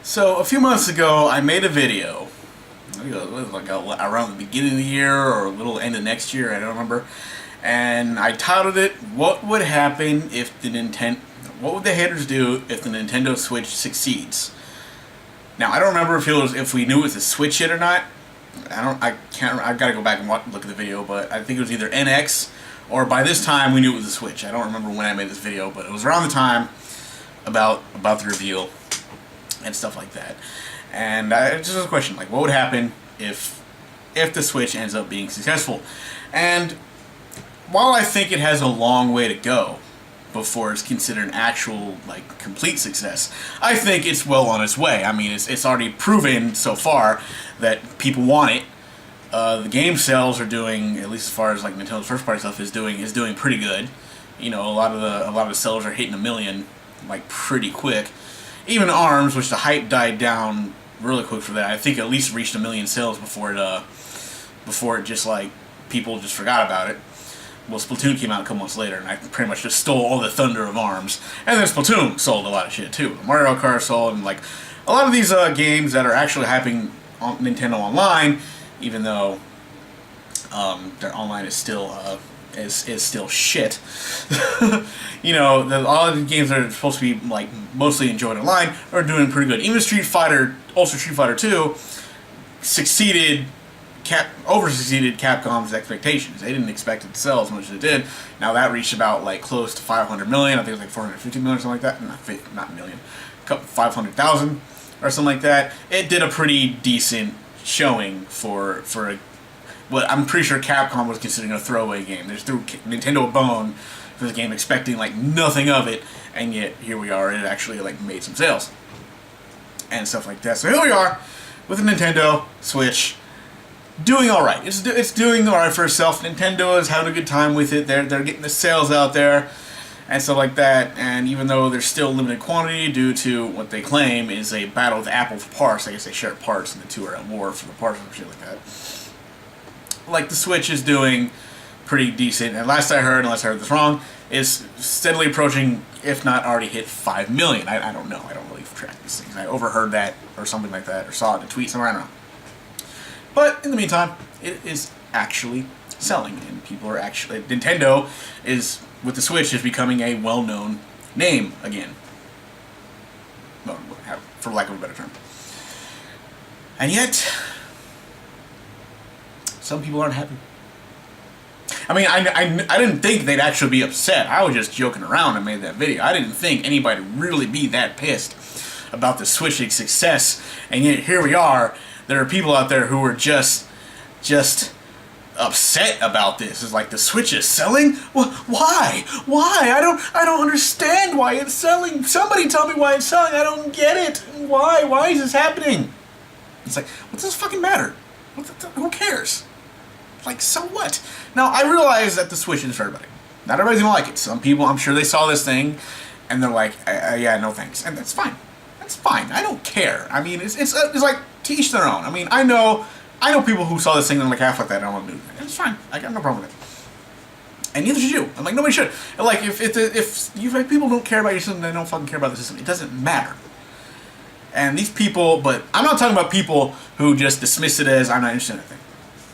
So a few months ago, I made a video. I think it was like around the beginning of the year or a little end of next year. I don't remember. And I titled it, "What would happen if the What would the haters do if the Nintendo Switch succeeds?" Now I don't remember if we knew it was a Switch yet or not. I can't. I've got to go back and look at the video, but I think it was either NX or by this time we knew it was a Switch. I don't remember when I made this video, but it was around the time about the reveal and stuff like that. And it's just a question, like, what would happen if the Switch ends up being successful? And while I think it has a long way to go before it's considered an actual, like, complete success, I think it's well on its way. I mean, it's already proven so far that people want it. The game sales are doing, at least as far as like Nintendo's first party stuff is doing pretty good. You know, a lot of the sellers are hitting 1 million like pretty quick. Even ARMS, which the hype died down really quick for that, I think at least reached 1 million sales before it just like people just forgot about it. Well, Splatoon came out a couple months later, and I pretty much just stole all the thunder of ARMS. And then Splatoon sold a lot of shit too. Mario Kart sold, and like a lot of these games that are actually hyping on Nintendo Online, even though their online is still is still shit. You know, all of the games that are supposed to be like mostly enjoyed online are doing pretty good. Even Street Fighter 2, succeeded Capcom's expectations. They didn't expect it to sell as much as it did. Now that reached about like close to 500 million. I think it was like 450 million or something like that. Not million, 500,000 or something like that. It did a pretty decent showing for what I'm pretty sure Capcom was considering a throwaway game. They just threw Nintendo a bone for the game, expecting like nothing of it, and yet here we are. It actually like made some sales and stuff like that. So here we are with the Nintendo Switch, doing all right. It's doing all right for itself. Nintendo is having a good time with it. They're getting the sales out there and stuff like that. And even though there's still limited quantity due to what they claim is a battle with Apple for parts, I guess they share parts and the two are at war for the parts and shit like that. Like, the Switch is doing pretty decent, and last I heard, unless I heard this wrong, is steadily approaching, if not already hit 5 million. I don't know. I don't really track these things. I overheard that or something like that, or saw it in a tweet somewhere, I don't know. But in the meantime, it is actually selling, and people are actually... Nintendo is, with the Switch, is becoming a well-known name again. Well, for lack of a better term. And yet, some people aren't happy. I mean, I didn't think they'd actually be upset. I was just joking around and made that video. I didn't think anybody would really be that pissed about the Switch's success, and yet here we are. There are people out there who are just upset about this. It's like, the Switch is selling? Well, why? Why? I don't understand why it's selling. Somebody tell me why it's selling. I don't get it. Why? Why is this happening? It's like, what does this fucking matter? Who cares? Like, so what? Now, I realize that the Switch is for everybody. Not everybody's gonna like it. Some people, I'm sure they saw this thing, and they're like, yeah, no thanks. And that's fine. That's fine. I don't care. I mean, it's like, to each their own. I mean, I know people who saw this thing and like, half like that, I don't want to do it. It's fine. I got no problem with it. And neither should you. I'm like, nobody should. And like, if you like, people don't care about your system, they don't fucking care about the system. It doesn't matter. And these people, but I'm not talking about people who just dismiss it as, I'm not interested in anything.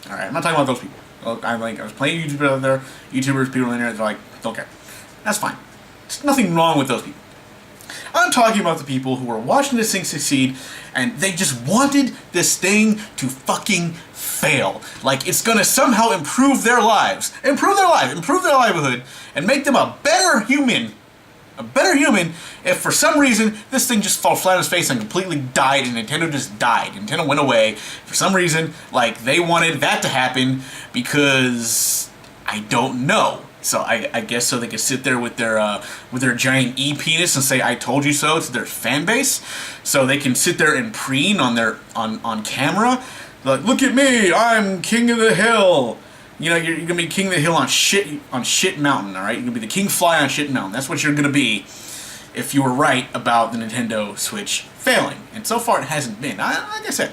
Alright, I'm not talking about those people. I was playing YouTubers out there, people in there, they're like, don't care. That's fine. There's nothing wrong with those people. I'm talking about the people who were watching this thing succeed, and they just wanted this thing to fucking fail. Like, it's gonna somehow improve their lives. Improve their livelihood, and make them a better human. A better human if for some reason this thing just fell flat on its face and completely died, and Nintendo just died. Nintendo went away. For some reason, like, they wanted that to happen because I don't know. So I guess so they could sit there with their giant e-penis and say, "I told you so" to their fan base. So they can sit there and preen on camera. Like, look at me, I'm king of the hill. You know, you're gonna be king of the hill on shit mountain, alright? You're gonna be the king fly on shit mountain. That's what you're gonna be if you were right about the Nintendo Switch failing. And so far it hasn't been. Like I said,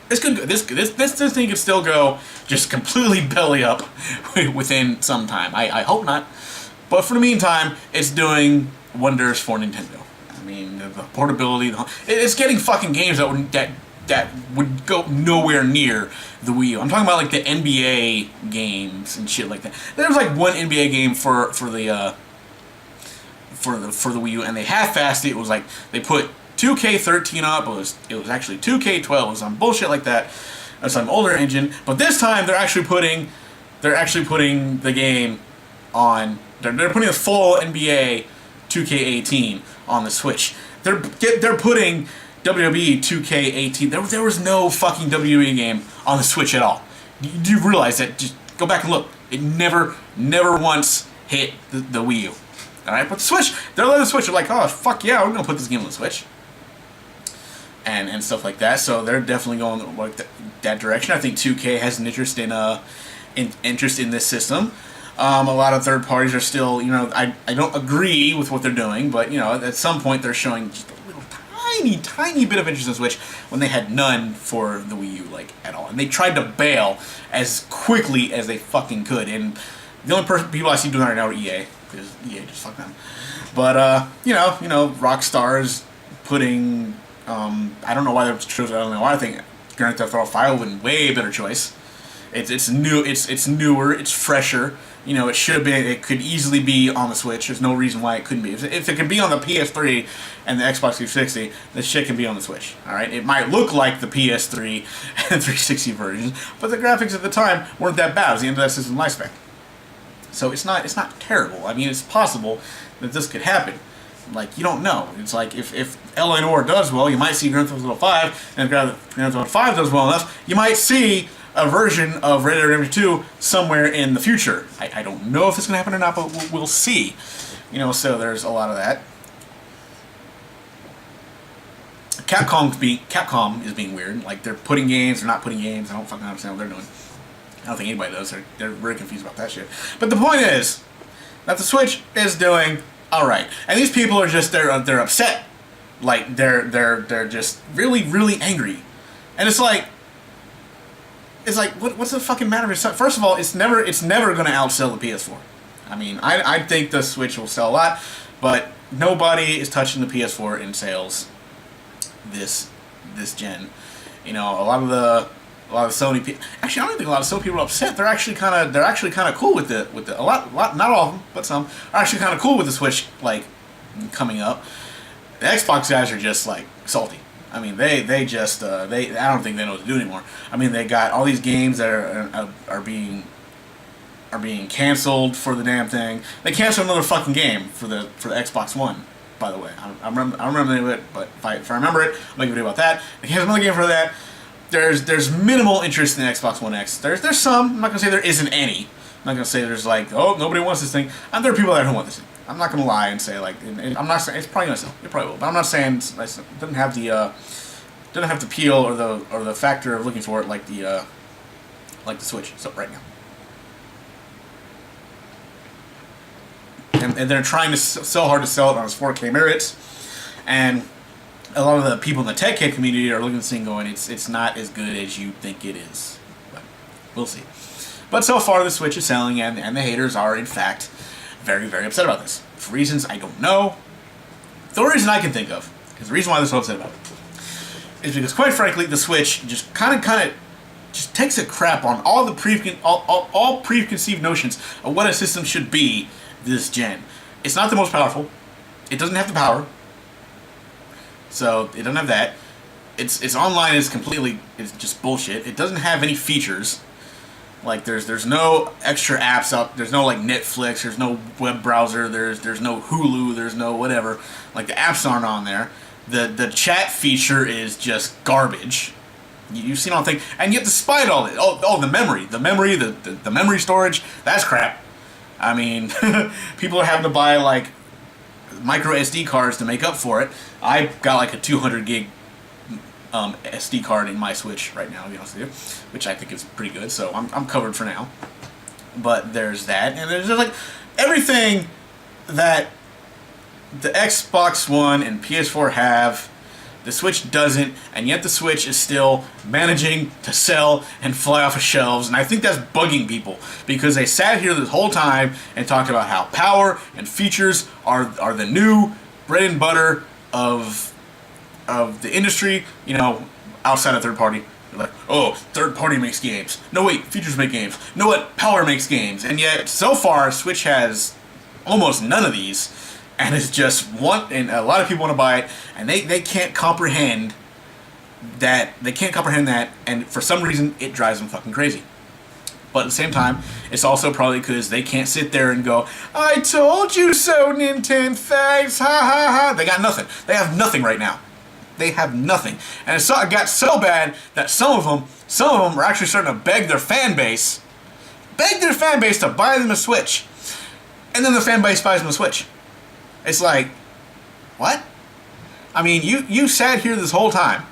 it's good. This thing could still go just completely belly up within some time. I hope not. But for the meantime, it's doing wonders for Nintendo. I mean, the portability. It's getting fucking games that would go nowhere near the Wii U. I'm talking about like the NBA games and shit like that. There was like one NBA game for the Wii U, and they half-assed it. It was like they put 2K13 up. It was actually 2K12. It was some bullshit like that. It's some older engine, but this time they're actually putting the game on. They're putting the full NBA 2K18 on the Switch. They're putting WWE 2K18. There was no fucking WWE game on the Switch at all. Do you realize that? Just go back and look. It never once hit the Wii U. Alright, but the Switch, they're letting the Switch. They're like, oh, fuck yeah, we're gonna put this game on the Switch. And stuff like that. So they're definitely going like that direction. I think 2K has an interest in this system. A lot of third parties are still, I don't agree with what they're doing, but at some point they're showing just a little tiny bit of interest in Switch when they had none for the Wii U, like at all. And they tried to bail as quickly as they fucking could. And the only people I see doing that right now are EA, because EA just fuck them. But Rockstar is putting. I don't know why they chose. I don't know why. I think Grand Theft Auto 5 would have been way better choice. It's new. It's newer. It's fresher. It should have been. It could easily be on the Switch. There's no reason why it couldn't be. If it could be on the PS3 and the Xbox 360, this shit can be on the Switch. All right. It might look like the PS3 and 360 versions, but the graphics at the time weren't that bad. It was the end of that system lifespan. So it's not terrible. I mean, it's possible that this could happen. Like, you don't know. It's like, if L.A. Noire does well, you might see Grand Theft Auto 5, and if Grand Theft Auto 5 does well enough, you might see a version of Red Dead Redemption 2 somewhere in the future. I don't know if it's going to happen or not, but we'll see. So there's a lot of that. Capcom is being weird. Like, they're putting games, they're not putting games. I don't fucking understand what they're doing. I don't think anybody does. They're very confused about that shit. But the point is that the Switch is doing alright. And these people are just they're upset. Like they're just really angry. And it's like what's the fucking matter? First of all, it's never gonna outsell the PS4. I mean, I think the Switch will sell a lot, but nobody is touching the PS4 in sales this gen. A lot of Sony people. Actually, I don't think a lot of Sony people are upset. They're actually kind of cool with it. A lot, not all of them, but some are actually kind of cool with the Switch like coming up. The Xbox guys are just like salty. I mean, they I don't think they know what to do anymore. I mean, they got all these games that are being canceled for the damn thing. They canceled another fucking game for the Xbox One. By the way, I remember the name of it, but if I remember it, I'll make a video about that. They canceled another game for that. There's minimal interest in the Xbox One X. There's some. I'm not gonna say there isn't any. I'm not gonna say there's like, oh, nobody wants this thing. And there are people out there who want this thing. I'm not gonna lie and say like, and I'm not saying it's probably gonna sell. It probably will, but I'm not saying it doesn't have the appeal or the factor of looking for it like the Switch. So right now, and they're trying to so hard to sell it on its 4K merits, and a lot of the people in the tech kit community are looking at this thing going, it's not as good as you think it is. But we'll see. But so far the Switch is selling, and the haters are in fact very, very upset about this. For reasons I don't know. The only reason I can think of, because the reason why they're so upset about it, is because quite frankly the Switch just kind of just takes a crap on all the all preconceived notions of what a system should be this gen. It's not the most powerful. It doesn't have the power. So it doesn't have that. Its online is just bullshit. It doesn't have any features. Like there's no extra apps up. There's no like Netflix. There's no web browser. There's no Hulu. There's no whatever. Like the apps aren't on there. The chat feature is just garbage. You've seen all the thing, and yet despite all it, the memory storage, that's crap. I mean, people are having to buy like micro SD cards to make up for it. I got like a 200 gig SD card in my Switch right now, to be honest with you, which I think is pretty good, so I'm covered for now. But there's that, and there's like everything that the Xbox One and PS4 have, the Switch doesn't, and yet the Switch is still managing to sell and fly off of shelves, and I think that's bugging people, because they sat here this whole time and talked about how power and features are the new bread and butter of the industry, you know, outside of third party. They're like, oh, third party makes games. No, wait, features make games. No, what? Power makes games. And yet, so far, Switch has almost none of these, and it's just one. And a lot of people want to buy it, and they can't comprehend that. They can't comprehend that, and for some reason, it drives them fucking crazy. But at the same time, it's also probably because they can't sit there and go, I told you so, Nintendo, thanks, ha ha ha. They got nothing. They have nothing right now. They have nothing. And it got so bad that some of them are actually starting to beg their fan base to buy them a Switch. And then the fan base buys them a Switch. It's like, what? I mean, you sat here this whole time.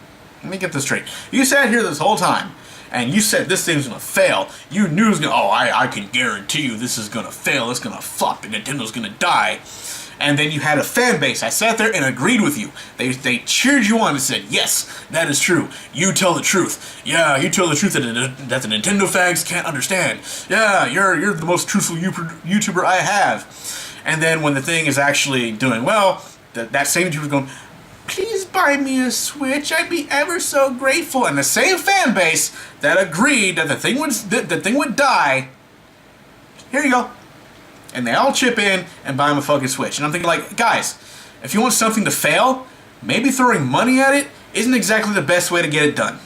Let me get this straight. You sat here this whole time, and you said this thing's gonna fail. You knew it was gonna, I can guarantee you this is gonna fail, it's gonna flop, and Nintendo's gonna die. And then you had a fan base that sat there and agreed with you. They cheered you on and said, yes, that is true. You tell the truth. Yeah, you tell the truth that the Nintendo fags can't understand. Yeah, you're the most truthful YouTuber I have. And then when the thing is actually doing well, that same YouTuber's going, please buy me a Switch, I'd be ever so grateful. And the same fan base that agreed that the thing would die, here you go. And they all chip in and buy him a fucking Switch. And I'm thinking, like, guys, if you want something to fail, maybe throwing money at it isn't exactly the best way to get it done.